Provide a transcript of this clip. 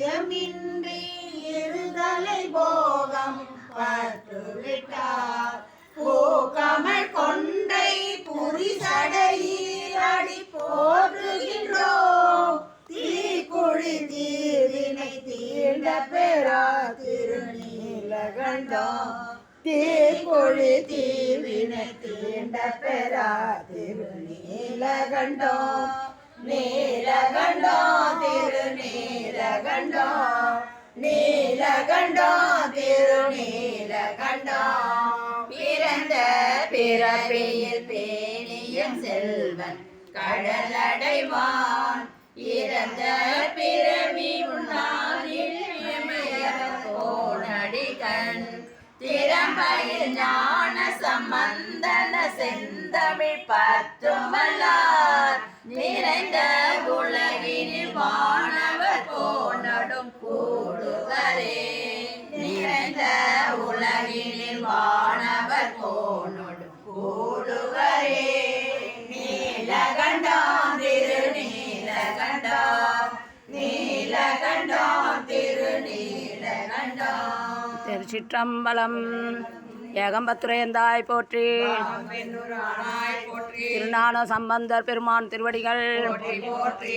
பிரியமின்றி இருதலை போகம் பற்றுவிட்டார். பூக்கமல் கொண்டை புரிசடையில் அடி போற்றுகின்றோம். தீக்குழி தீவினை தீண்ட பெறா திருநீலகண்டம். தீக்குழி தீவினை தீண்ட பெறா திருநீலகண்டம். நீலகண்டம் திருநீலகண்டம். நீலகண்டம் திருநீலகண்டம். பிறந்த பிறப்பியில் பேணியும் செல்வன் கடலடைவான். இறந்த பிறவி முன்னாளில் கோணடிகண். திறம்பையில் ஞான சம்பந்தன செந்தமிழ் பத்துமல்லார். நிறைந்த உலகினில் வானவர் கோணடும் கூடுவரே. நிறைந்த உலகினில் வானவர் கோணடும் கூடுவரே. நீலகண்டம் திருநீலகண்டம். நீலகண்டம் திருநீலகண்டம். திருச்சிற்றம்பலம். ஏகம்பத்துரையந்தாய் போற்றி. திருஞான சம்பந்தர் பெருமான் திருவடிகள் போற்றி.